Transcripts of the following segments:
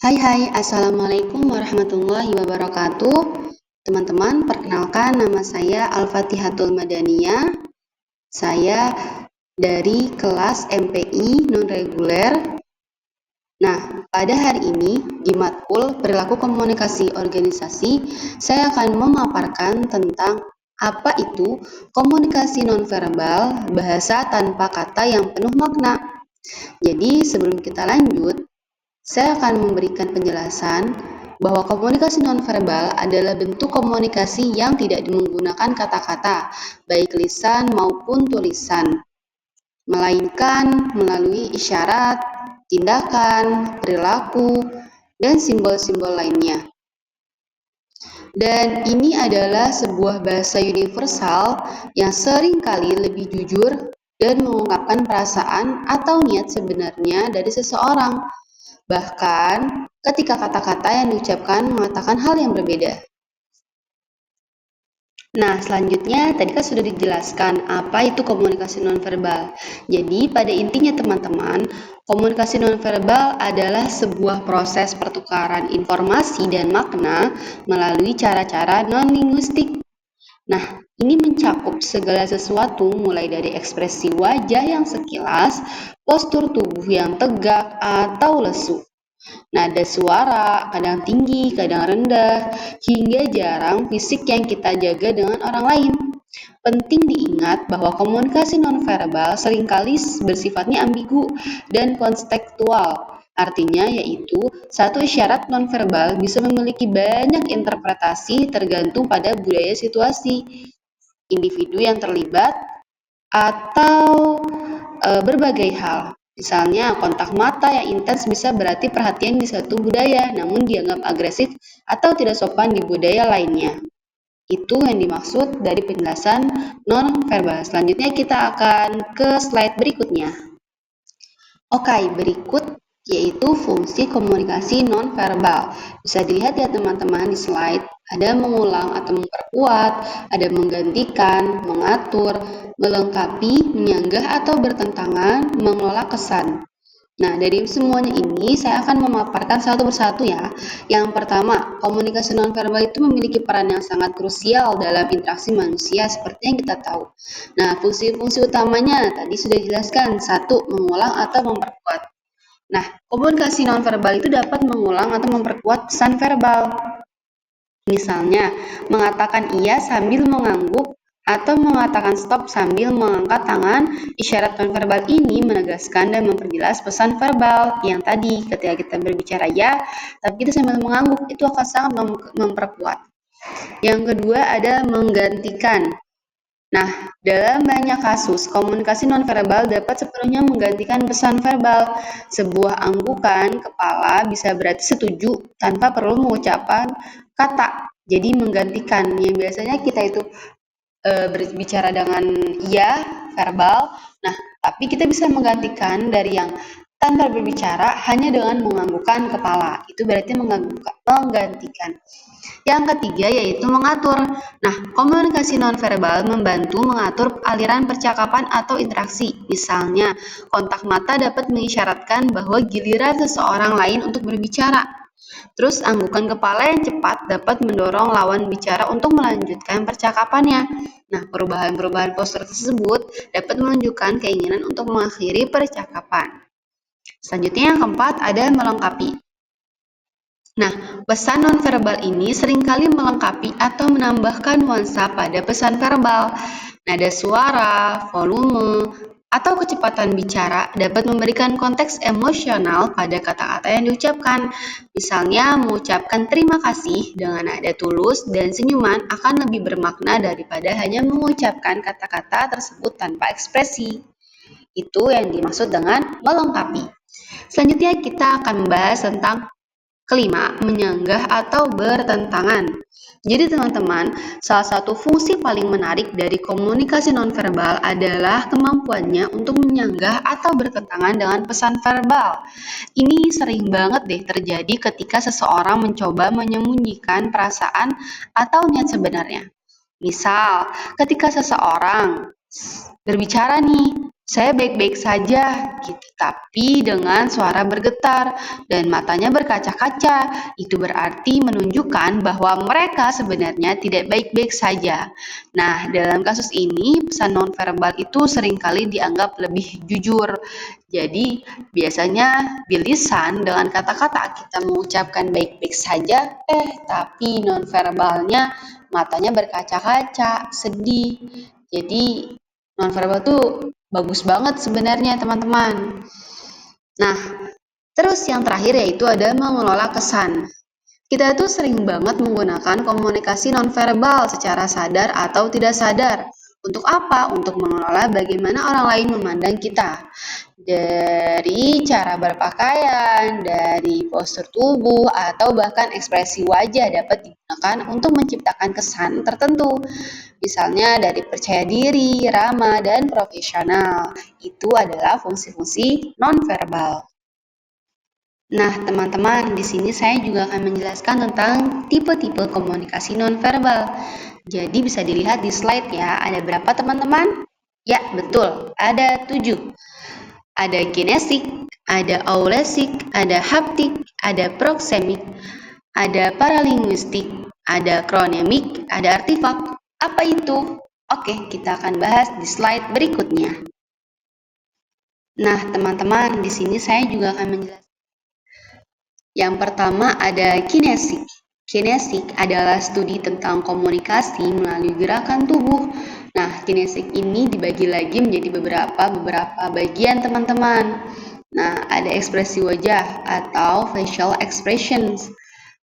Hai, Assalamualaikum warahmatullahi wabarakatuh. Teman-teman, perkenalkan nama saya Al-Fatihatul Madaniyah. Saya dari kelas MPI non-reguler. Nah, pada hari ini di matkul perilaku komunikasi organisasi, saya akan memaparkan tentang apa itu komunikasi nonverbal, bahasa tanpa kata yang penuh makna. Jadi, sebelum kita lanjut, saya akan memberikan penjelasan bahwa komunikasi nonverbal adalah bentuk komunikasi yang tidak menggunakan kata-kata, baik lisan maupun tulisan, melainkan melalui isyarat, tindakan, perilaku, dan simbol-simbol lainnya. Dan ini adalah sebuah bahasa universal yang seringkali lebih jujur dan mengungkapkan perasaan atau niat sebenarnya dari seseorang. Bahkan ketika kata-kata yang diucapkan mengatakan hal yang berbeda. Nah, selanjutnya tadi kan sudah dijelaskan apa itu komunikasi nonverbal. Jadi, pada intinya teman-teman, komunikasi nonverbal adalah sebuah proses pertukaran informasi dan makna melalui cara-cara non-linguistik. Nah, ini mencakup segala sesuatu mulai dari ekspresi wajah yang sekilas, postur tubuh yang tegak atau lesu, nada suara, kadang tinggi, kadang rendah, hingga jarang fisik yang kita jaga dengan orang lain. Penting diingat bahwa komunikasi nonverbal seringkali bersifatnya ambigu dan kontekstual. Artinya yaitu satu isyarat nonverbal bisa memiliki banyak interpretasi tergantung pada budaya situasi, individu yang terlibat, atau berbagai hal. Misalnya, kontak mata yang intens bisa berarti perhatian di satu budaya, namun dianggap agresif atau tidak sopan di budaya lainnya. Itu yang dimaksud dari penjelasan non-verbal. Selanjutnya kita akan ke slide berikutnya. Oke, berikut yaitu fungsi komunikasi non-verbal. Bisa dilihat ya teman-teman di slide, ada mengulang atau memperkuat, ada menggantikan, mengatur, melengkapi, menyanggah atau bertentangan, mengelola kesan. Nah, dari semuanya ini saya akan memaparkan satu persatu ya. Yang pertama, komunikasi nonverbal itu memiliki peran yang sangat krusial dalam interaksi manusia seperti yang kita tahu. Nah, fungsi-fungsi utamanya tadi sudah dijelaskan. Satu, mengulang atau memperkuat. Nah, komunikasi nonverbal itu dapat mengulang atau memperkuat pesan verbal. Misalnya, mengatakan iya sambil mengangguk atau mengatakan stop sambil mengangkat tangan. Isyarat nonverbal ini menegaskan dan memperjelas pesan verbal yang tadi ketika kita berbicara ya, tapi kita sambil mengangguk itu akan sangat memperkuat. Yang kedua ada menggantikan. Nah, dalam banyak kasus, komunikasi nonverbal dapat sepenuhnya menggantikan pesan verbal. Sebuah anggukan kepala bisa berarti setuju tanpa perlu mengucapkan kata. Jadi menggantikan yang biasanya kita itu berbicara dengan iya verbal. Nah, tapi kita bisa menggantikan dari yang tanpa berbicara hanya dengan menganggukkan kepala. Itu berarti menggantikan. Yang ketiga yaitu mengatur. Nah, komunikasi nonverbal membantu mengatur aliran percakapan atau interaksi. Misalnya, kontak mata dapat mengisyaratkan bahwa giliran seseorang lain untuk berbicara. Terus anggukan kepala yang cepat dapat mendorong lawan bicara untuk melanjutkan percakapannya. Nah, perubahan-perubahan postur tersebut dapat menunjukkan keinginan untuk mengakhiri percakapan. Selanjutnya yang keempat ada melengkapi. Nah, pesan nonverbal ini seringkali melengkapi atau menambahkan nuansa pada pesan verbal. Nada suara, volume, atau kecepatan bicara dapat memberikan konteks emosional pada kata-kata yang diucapkan. Misalnya, mengucapkan terima kasih dengan nada tulus dan senyuman akan lebih bermakna daripada hanya mengucapkan kata-kata tersebut tanpa ekspresi. Itu yang dimaksud dengan melengkapi. Selanjutnya kita akan membahas tentang kelima, menyanggah atau bertentangan. Jadi teman-teman, salah satu fungsi paling menarik dari komunikasi nonverbal adalah kemampuannya untuk menyanggah atau bertentangan dengan pesan verbal. Ini sering banget deh terjadi ketika seseorang mencoba menyembunyikan perasaan atau niat sebenarnya. Misal, ketika seseorang berbicara nih, Saya baik-baik saja, gitu. Tapi dengan suara bergetar dan matanya berkaca-kaca, itu berarti menunjukkan bahwa mereka sebenarnya tidak baik-baik saja. Nah, dalam kasus ini, pesan nonverbal itu seringkali dianggap lebih jujur. Jadi, biasanya di lisan dengan kata-kata kita mengucapkan baik-baik saja, tapi nonverbalnya matanya berkaca-kaca, sedih. Jadi, nonverbal tuh bagus banget sebenarnya teman-teman. Nah, terus yang terakhir yaitu ada mengelola kesan. Kita tuh sering banget menggunakan komunikasi nonverbal secara sadar atau tidak sadar. Untuk apa? Untuk mengelola bagaimana orang lain memandang kita. Dari cara berpakaian, dari postur tubuh, atau bahkan ekspresi wajah dapat digunakan untuk menciptakan kesan tertentu. Misalnya dari percaya diri, ramah, dan profesional. Itu adalah fungsi-fungsi nonverbal. Nah, teman-teman, di sini saya juga akan menjelaskan tentang tipe-tipe komunikasi nonverbal. Jadi bisa dilihat di slide ya, ada berapa teman-teman? Ya, betul, ada 7. Ada kinesik, ada aulesik, ada haptik, ada proksemik, ada paralinguistik, ada kronemik, ada artifak. Apa itu? Oke, kita akan bahas di slide berikutnya. Nah, teman-teman, di sini saya juga akan menjelaskan. Yang pertama ada kinesik. Kinesik adalah studi tentang komunikasi melalui gerakan tubuh. Nah, kinesik ini dibagi lagi menjadi beberapa bagian, teman-teman. Nah, ada ekspresi wajah atau facial expressions.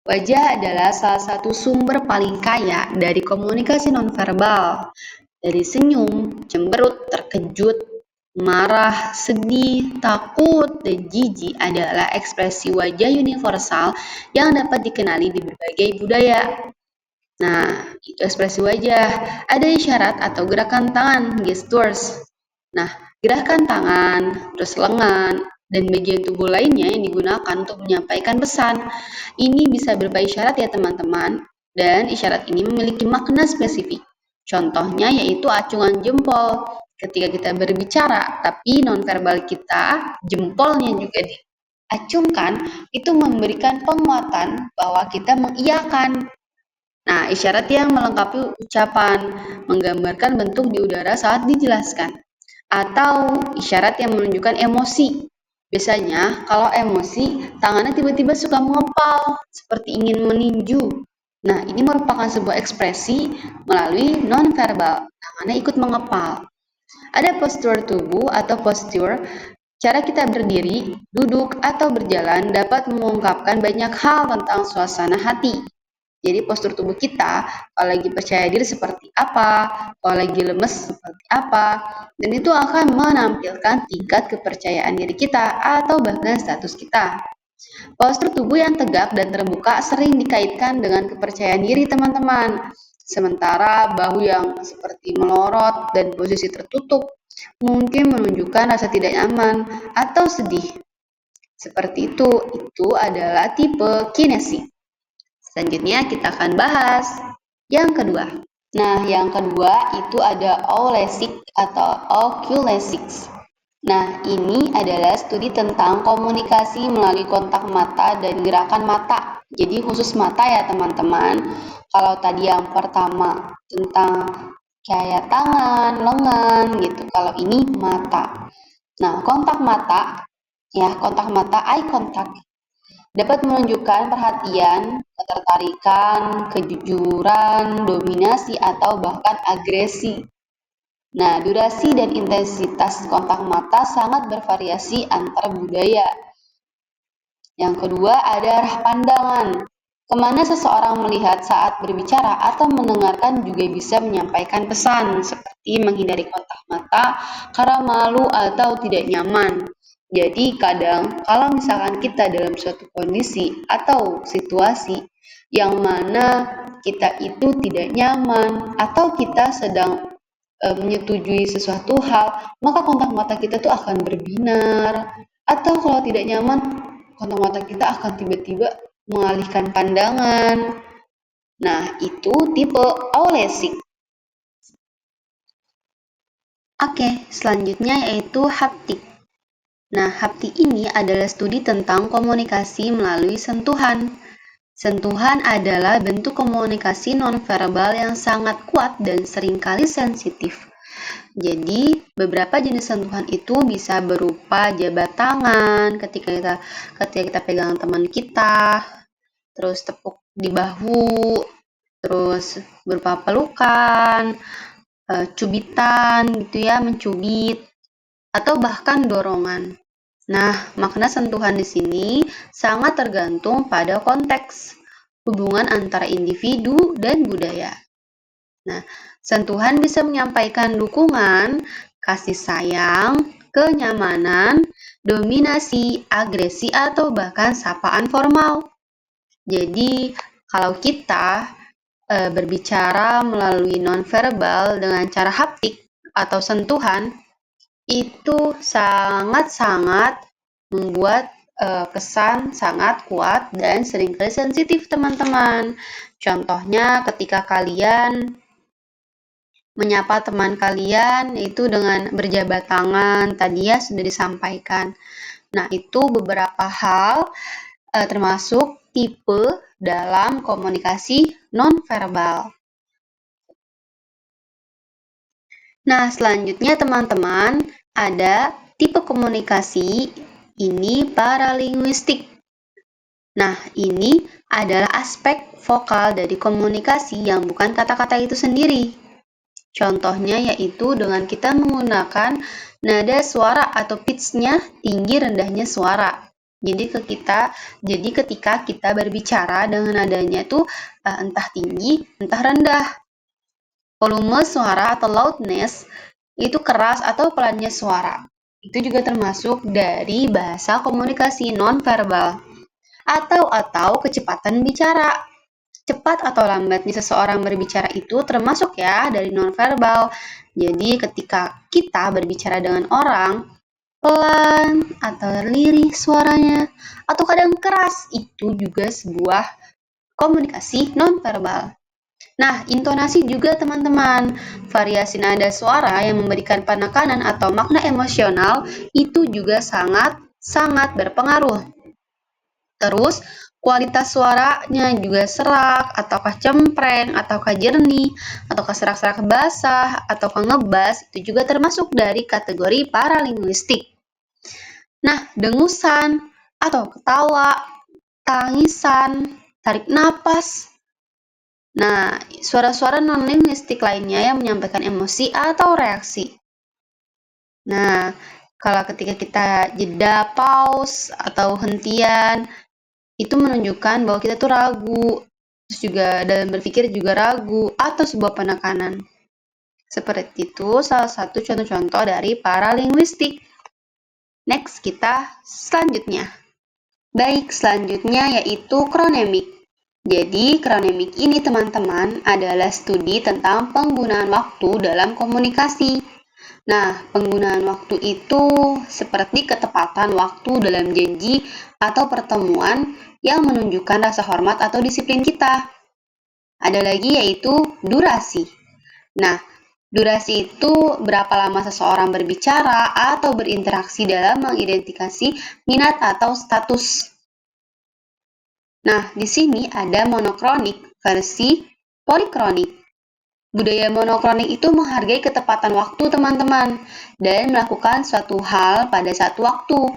Wajah adalah salah satu sumber paling kaya dari komunikasi nonverbal. Dari senyum, cemberut, terkejut, marah, sedih, takut, dan jijik adalah ekspresi wajah universal yang dapat dikenali di berbagai budaya. Nah, itu ekspresi wajah. Ada isyarat atau gerakan tangan, gestures. Nah, gerakan tangan, terus lengan, dan bagian tubuh lainnya yang digunakan untuk menyampaikan pesan. Ini bisa berupa isyarat ya teman-teman, dan isyarat ini memiliki makna spesifik. Contohnya yaitu acungan jempol ketika kita berbicara, tapi nonverbal kita, jempolnya juga diacungkan, itu memberikan penguatan bahwa kita mengiyakan. Nah, isyarat yang melengkapi ucapan, menggambarkan bentuk di udara saat dijelaskan. Atau isyarat yang menunjukkan emosi. Biasanya, kalau emosi, tangannya tiba-tiba suka mengepal, seperti ingin meninju. Nah, ini merupakan sebuah ekspresi melalui nonverbal. Tangannya ikut mengepal. Ada postur tubuh atau postur. Cara kita berdiri, duduk, atau berjalan dapat mengungkapkan banyak hal tentang suasana hati. Jadi postur tubuh kita, kalau lagi percaya diri seperti apa, kalau lagi lemes seperti apa, dan itu akan menampilkan tingkat kepercayaan diri kita atau bahkan status kita. Postur tubuh yang tegak dan terbuka sering dikaitkan dengan kepercayaan diri teman-teman. Sementara bahu yang seperti melorot dan posisi tertutup mungkin menunjukkan rasa tidak nyaman atau sedih. Seperti itu adalah tipe kinesi. Selanjutnya kita akan bahas yang kedua. Nah, yang kedua itu ada aulesic atau oculesics. Nah, ini adalah studi tentang komunikasi melalui kontak mata dan gerakan mata. Jadi khusus mata ya teman-teman. Kalau tadi yang pertama tentang kayak tangan, lengan gitu. Kalau ini mata. Nah, kontak mata eye contact dapat menunjukkan perhatian, ketertarikan, kejujuran, dominasi, atau bahkan agresi. Nah, durasi dan intensitas kontak mata sangat bervariasi antar budaya. Yang kedua ada arah pandangan. Kemana seseorang melihat saat berbicara atau mendengarkan juga bisa menyampaikan pesan, seperti menghindari kontak mata karena malu atau tidak nyaman. Jadi kadang kalau misalkan kita dalam suatu kondisi atau situasi yang mana kita itu tidak nyaman atau kita sedang menyetujui sesuatu hal, maka kontak mata kita tuh akan berbinar. Atau kalau tidak nyaman, kontak mata kita akan tiba-tiba mengalihkan pandangan. Nah, itu tipe aulesic. Oke, selanjutnya yaitu haptik. Nah, haptik ini adalah studi tentang komunikasi melalui sentuhan. Sentuhan adalah bentuk komunikasi nonverbal yang sangat kuat dan seringkali sensitif. Jadi, beberapa jenis sentuhan itu bisa berupa jabat tangan ketika kita pegang teman kita, terus tepuk di bahu, terus berupa pelukan, cubitan gitu ya, mencubit, atau bahkan dorongan. Nah, makna sentuhan di sini sangat tergantung pada konteks hubungan antara individu dan budaya. Nah, sentuhan bisa menyampaikan dukungan, kasih sayang, kenyamanan, dominasi, agresi, atau bahkan sapaan formal. Jadi, kalau kita berbicara melalui nonverbal dengan cara haptik atau sentuhan, itu sangat-sangat membuat kesan sangat kuat dan seringkali sensitif, teman-teman. Contohnya ketika kalian menyapa teman kalian itu dengan berjabat tangan, tadi ya sudah disampaikan. Nah, itu beberapa hal termasuk tipe dalam komunikasi nonverbal. Nah, selanjutnya teman-teman, ada tipe komunikasi ini paralinguistik. Nah, ini adalah aspek vokal dari komunikasi yang bukan kata-kata itu sendiri. Contohnya yaitu dengan kita menggunakan nada suara atau pitch-nya, tinggi rendahnya suara. Jadi ketika kita berbicara dengan nadanya itu entah tinggi, entah rendah. Volume suara atau loudness itu keras atau pelannya suara. Itu juga termasuk dari bahasa komunikasi nonverbal. Atau kecepatan bicara. Cepat atau lambatnya seseorang berbicara itu termasuk ya dari nonverbal. Jadi ketika kita berbicara dengan orang, pelan atau lirih suaranya, atau kadang keras, itu juga sebuah komunikasi nonverbal. Nah, intonasi juga teman-teman. Variasi nada suara yang memberikan penekanan atau makna emosional itu juga sangat berpengaruh. Terus, kualitas suaranya juga serak, ataukah cempreng, ataukah jernih, ataukah serak-serak basah, ataukah ngebas, itu juga termasuk dari kategori paralinguistik. Nah, dengusan, atau ketawa, tangisan, tarik napas. Nah, suara-suara non-linguistik lainnya yang menyampaikan emosi atau reaksi. Nah, kalau ketika kita jeda, pause, atau hentian, itu menunjukkan bahwa kita tuh ragu, terus juga dalam berpikir juga ragu, atau sebuah penekanan. Seperti itu salah satu contoh-contoh dari paralinguistik. Next, kita selanjutnya. Baik, selanjutnya yaitu kronemik. Jadi, kronemik ini teman-teman adalah studi tentang penggunaan waktu dalam komunikasi. Nah, penggunaan waktu itu seperti ketepatan waktu dalam janji atau pertemuan yang menunjukkan rasa hormat atau disiplin kita. Ada lagi yaitu durasi. Nah, durasi itu berapa lama seseorang berbicara atau berinteraksi dalam mengidentifikasi minat atau status. Nah, di sini ada monokronik versi polikronik. Budaya monokronik itu menghargai ketepatan waktu teman-teman dan melakukan suatu hal pada satu waktu.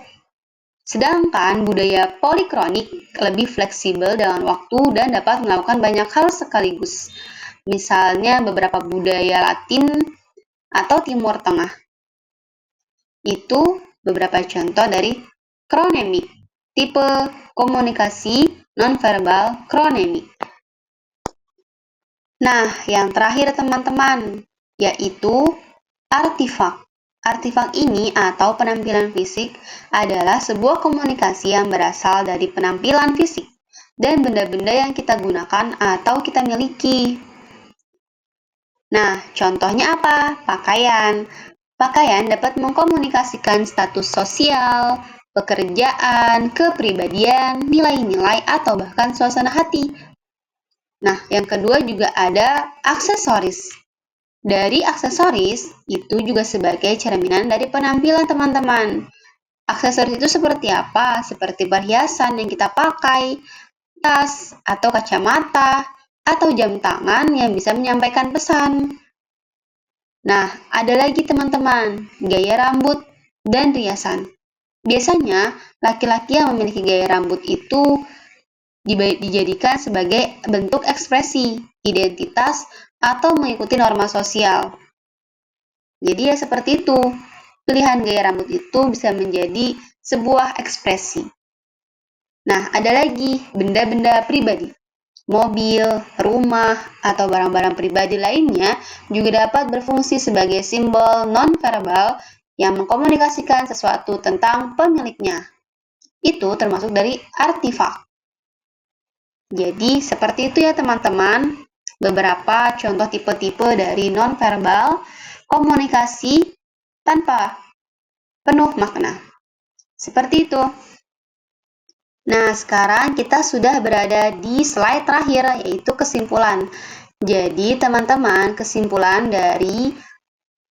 Sedangkan budaya polikronik lebih fleksibel dengan waktu dan dapat melakukan banyak hal sekaligus. Misalnya beberapa budaya Latin atau Timur Tengah. Itu beberapa contoh dari kronemik, tipe komunikasi nonverbal kronemik. Nah, yang terakhir teman-teman, yaitu artifak. Artifak ini atau penampilan fisik adalah sebuah komunikasi yang berasal dari penampilan fisik dan benda-benda yang kita gunakan atau kita miliki. Nah, contohnya apa? Pakaian. Pakaian dapat mengkomunikasikan status sosial, pekerjaan, kepribadian, nilai-nilai, atau bahkan suasana hati. Nah, yang kedua juga ada aksesoris. Dari aksesoris, itu juga sebagai cerminan dari penampilan teman-teman. Aksesoris itu seperti apa? Seperti perhiasan yang kita pakai, tas, atau kacamata, atau jam tangan yang bisa menyampaikan pesan. Nah, ada lagi teman-teman, gaya rambut dan riasan. Biasanya, laki-laki yang memiliki gaya rambut itu dijadikan sebagai bentuk ekspresi, identitas, atau mengikuti norma sosial. Jadi ya seperti itu. Pilihan gaya rambut itu bisa menjadi sebuah ekspresi. Nah, ada lagi benda-benda pribadi. Mobil, rumah, atau barang-barang pribadi lainnya juga dapat berfungsi sebagai simbol non-verbal yang mengkomunikasikan sesuatu tentang pemiliknya. Itu termasuk dari artifak. Jadi, seperti itu ya teman-teman. Beberapa contoh tipe-tipe dari non-verbal komunikasi tanpa penuh makna. Seperti itu. Nah, sekarang kita sudah berada di slide terakhir, yaitu kesimpulan. Jadi, teman-teman, kesimpulan dari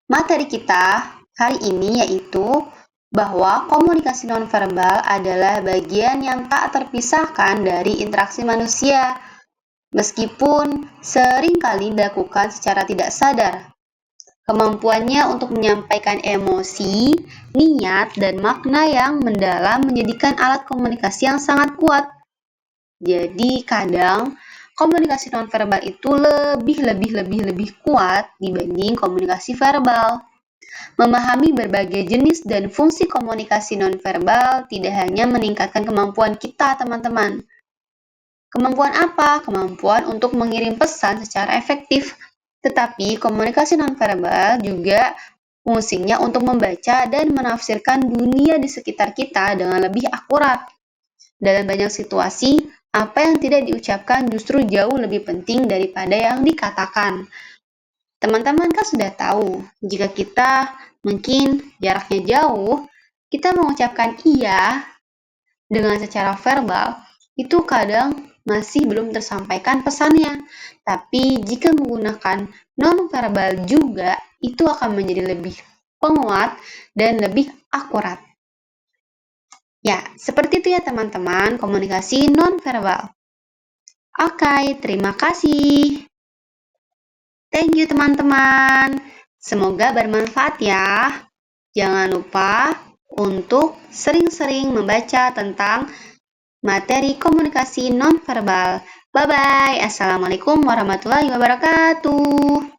materi kita hari ini yaitu bahwa komunikasi nonverbal adalah bagian yang tak terpisahkan dari interaksi manusia, meskipun seringkali dilakukan secara tidak sadar. Kemampuannya untuk menyampaikan emosi, niat, dan makna yang mendalam menjadikan alat komunikasi yang sangat kuat. Jadi kadang komunikasi nonverbal itu lebih kuat dibanding komunikasi verbal. Memahami berbagai jenis dan fungsi komunikasi nonverbal tidak hanya meningkatkan kemampuan kita, teman-teman. Kemampuan apa? Kemampuan untuk mengirim pesan secara efektif. Tetapi komunikasi nonverbal juga fungsinya untuk membaca dan menafsirkan dunia di sekitar kita dengan lebih akurat. Dalam banyak situasi, apa yang tidak diucapkan justru jauh lebih penting daripada yang dikatakan. Teman-teman kan sudah tahu, jika kita mungkin jaraknya jauh, kita mengucapkan iya dengan secara verbal, itu kadang masih belum tersampaikan pesannya. Tapi jika menggunakan non-verbal juga, itu akan menjadi lebih penguat dan lebih akurat. Ya, seperti itu ya teman-teman, komunikasi non-verbal. Oke, terima kasih. Thank you teman-teman. Semoga bermanfaat ya. Jangan lupa untuk sering-sering membaca tentang materi komunikasi nonverbal. Bye-bye. Assalamualaikum warahmatullahi wabarakatuh.